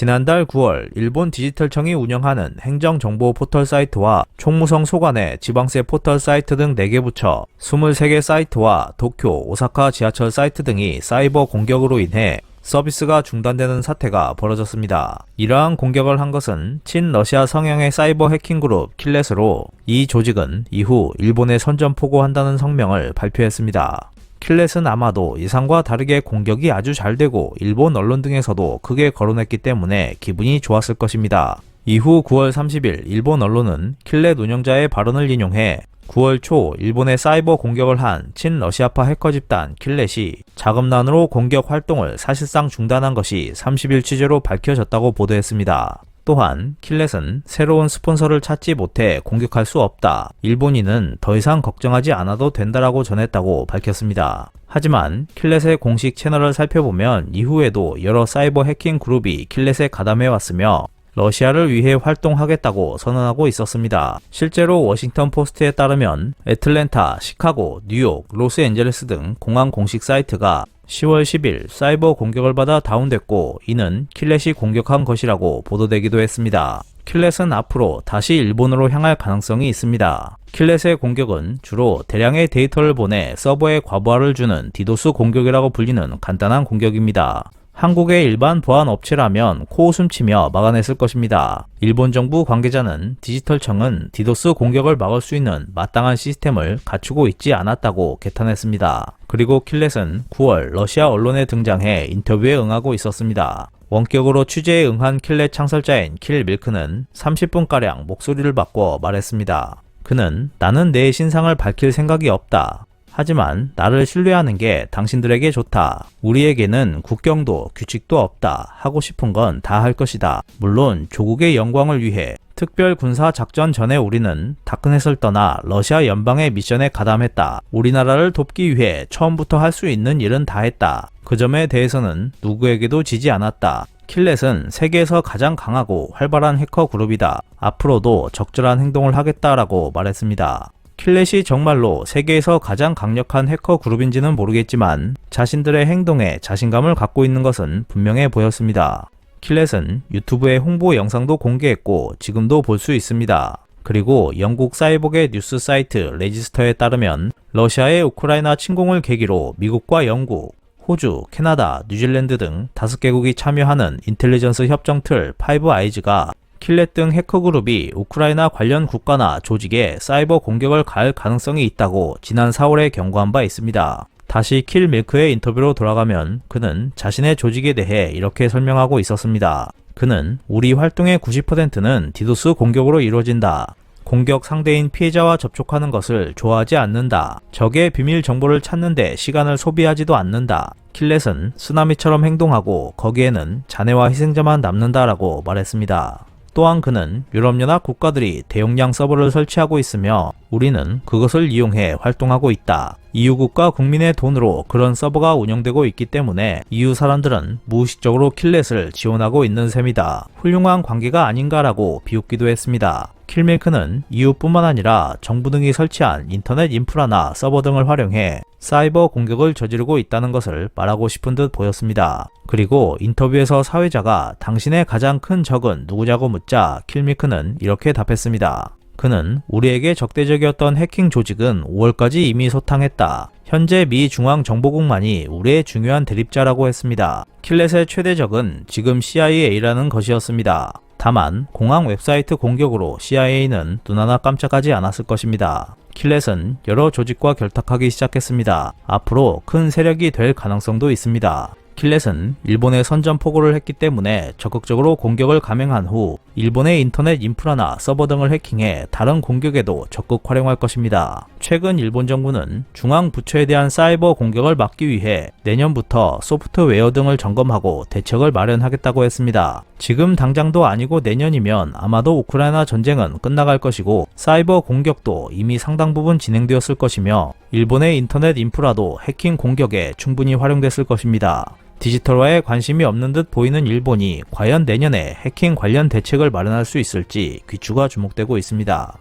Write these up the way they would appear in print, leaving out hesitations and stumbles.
지난달 9월 일본 디지털청이 운영하는 행정정보 포털 사이트와 총무성 소관의 지방세 포털 사이트 등 4개 부처 23개 사이트와 도쿄, 오사카 지하철 사이트 등이 사이버 공격으로 인해 서비스가 중단되는 사태가 벌어졌습니다. 이러한 공격을 한 것은 친러시아 성향의 사이버 해킹 그룹 킬렛으로 이 조직은 이후 일본에 선전포고한다는 성명을 발표했습니다. 킬렛은 아마도 예상과 다르게 공격이 아주 잘 되고 일본 언론 등에서도 크게 거론했기 때문에 기분이 좋았을 것입니다. 이후 9월 30일 일본 언론은 킬렛 운영자의 발언을 인용해 9월 초 일본에 사이버 공격을 한 친러시아파 해커 집단 킬렛이 자금난으로 공격 활동을 사실상 중단한 것이 30일 취재로 밝혀졌다고 보도했습니다. 또한 킬렛은 새로운 스폰서를 찾지 못해 공격할 수 없다. 일본인은 더 이상 걱정하지 않아도 된다라고 전했다고 밝혔습니다. 하지만 킬렛의 공식 채널을 살펴보면 이후에도 여러 사이버 해킹 그룹이 킬렛에 가담해왔으며 러시아를 위해 활동하겠다고 선언하고 있었습니다. 실제로 워싱턴 포스트에 따르면 애틀랜타, 시카고, 뉴욕, 로스앤젤레스 등 공항 공식 사이트가 10월 10일 사이버 공격을 받아 다운됐고 이는 킬렛이 공격한 것이라고 보도되기도 했습니다. 킬렛은 앞으로 다시 일본으로 향할 가능성이 있습니다. 킬렛의 공격은 주로 대량의 데이터를 보내 서버에 과부하를 주는 디도스 공격이라고 불리는 간단한 공격입니다. 한국의 일반 보안 업체라면 코웃음치며 막아냈을 것입니다. 일본 정부 관계자는 디지털청은 디도스 공격을 막을 수 있는 마땅한 시스템을 갖추고 있지 않았다고 개탄했습니다. 그리고 킬렛은 9월 러시아 언론에 등장해 인터뷰에 응하고 있었습니다. 원격으로 취재에 응한 킬렛 창설자인 킬밀크는 30분가량 목소리를 바꿔 말했습니다. 그는 나는 내 신상을 밝힐 생각이 없다. 하지만 나를 신뢰하는 게 당신들에게 좋다. 우리에게는 국경도 규칙도 없다. 하고 싶은 건 다 할 것이다. 물론 조국의 영광을 위해 특별 군사 작전 전에 우리는 다크넷을 떠나 러시아 연방의 미션에 가담했다. 우리나라를 돕기 위해 처음부터 할 수 있는 일은 다 했다. 그 점에 대해서는 누구에게도 지지 않았다. 킬렛은 세계에서 가장 강하고 활발한 해커 그룹이다. 앞으로도 적절한 행동을 하겠다라고 말했습니다. 킬렛이 정말로 세계에서 가장 강력한 해커 그룹인지는 모르겠지만 자신들의 행동에 자신감을 갖고 있는 것은 분명해 보였습니다. 킬렛은 유튜브에 홍보 영상도 공개했고 지금도 볼 수 있습니다. 그리고 영국 사이버계 뉴스 사이트 레지스터에 따르면 러시아의 우크라이나 침공을 계기로 미국과 영국, 호주, 캐나다, 뉴질랜드 등 5개국이 참여하는 인텔리전스 협정 틀 파이브 아이즈가 킬렛 등 해커 그룹이 우크라이나 관련 국가나 조직에 사이버 공격을 가할 가능성이 있다고 지난 4월에 경고한 바 있습니다. 다시 킬밀크의 인터뷰로 돌아가면 그는 자신의 조직에 대해 이렇게 설명하고 있었습니다. 그는 우리 활동의 90%는 디도스 공격으로 이루어진다. 공격 상대인 피해자와 접촉하는 것을 좋아하지 않는다. 적의 비밀 정보를 찾는데 시간을 소비하지도 않는다. 킬렛은 쓰나미처럼 행동하고 거기에는 잔해와 희생자만 남는다라고 말했습니다. 또한 그는 유럽연합 국가들이 대용량 서버를 설치하고 있으며 우리는 그것을 이용해 활동하고 있다. EU 국가 국민의 돈으로 그런 서버가 운영되고 있기 때문에 EU 사람들은 무의식적으로 킬렛을 지원하고 있는 셈이다. 훌륭한 관계가 아닌가라고 비웃기도 했습니다. 킬밀크는 EU뿐만 아니라 정부 등이 설치한 인터넷 인프라나 서버 등을 활용해 사이버 공격을 저지르고 있다는 것을 말하고 싶은 듯 보였습니다. 그리고 인터뷰에서 사회자가 당신의 가장 큰 적은 누구냐고 묻자 킬밀크는 이렇게 답했습니다. 그는 우리에게 적대적이었던 해킹 조직은 5월까지 이미 소탕했다. 현재 미 중앙정보국만이 우리의 중요한 대립자라고 했습니다. 킬렛의 최대 적은 지금 CIA라는 것이었습니다. 다만 공항 웹사이트 공격으로 CIA는 눈 하나 깜짝하지 않았을 것입니다. 킬렛은 여러 조직과 결탁하기 시작했습니다. 앞으로 큰 세력이 될 가능성도 있습니다. 킬렛은 일본에 선전포고를 했기 때문에 적극적으로 공격을 감행한 후 일본의 인터넷 인프라나 서버 등을 해킹해 다른 공격에도 적극 활용할 것입니다. 최근 일본 정부는 중앙 부처에 대한 사이버 공격을 막기 위해 내년부터 소프트웨어 등을 점검하고 대책을 마련하겠다고 했습니다. 지금 당장도 아니고 내년이면 아마도 우크라이나 전쟁은 끝나갈 것이고 사이버 공격도 이미 상당 부분 진행되었을 것이며 일본의 인터넷 인프라도 해킹 공격에 충분히 활용됐을 것입니다. 디지털화에 관심이 없는 듯 보이는 일본이 과연 내년에 해킹 관련 대책을 마련할 수 있을지 귀추가 주목되고 있습니다.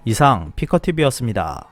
이상 피커TV였습니다.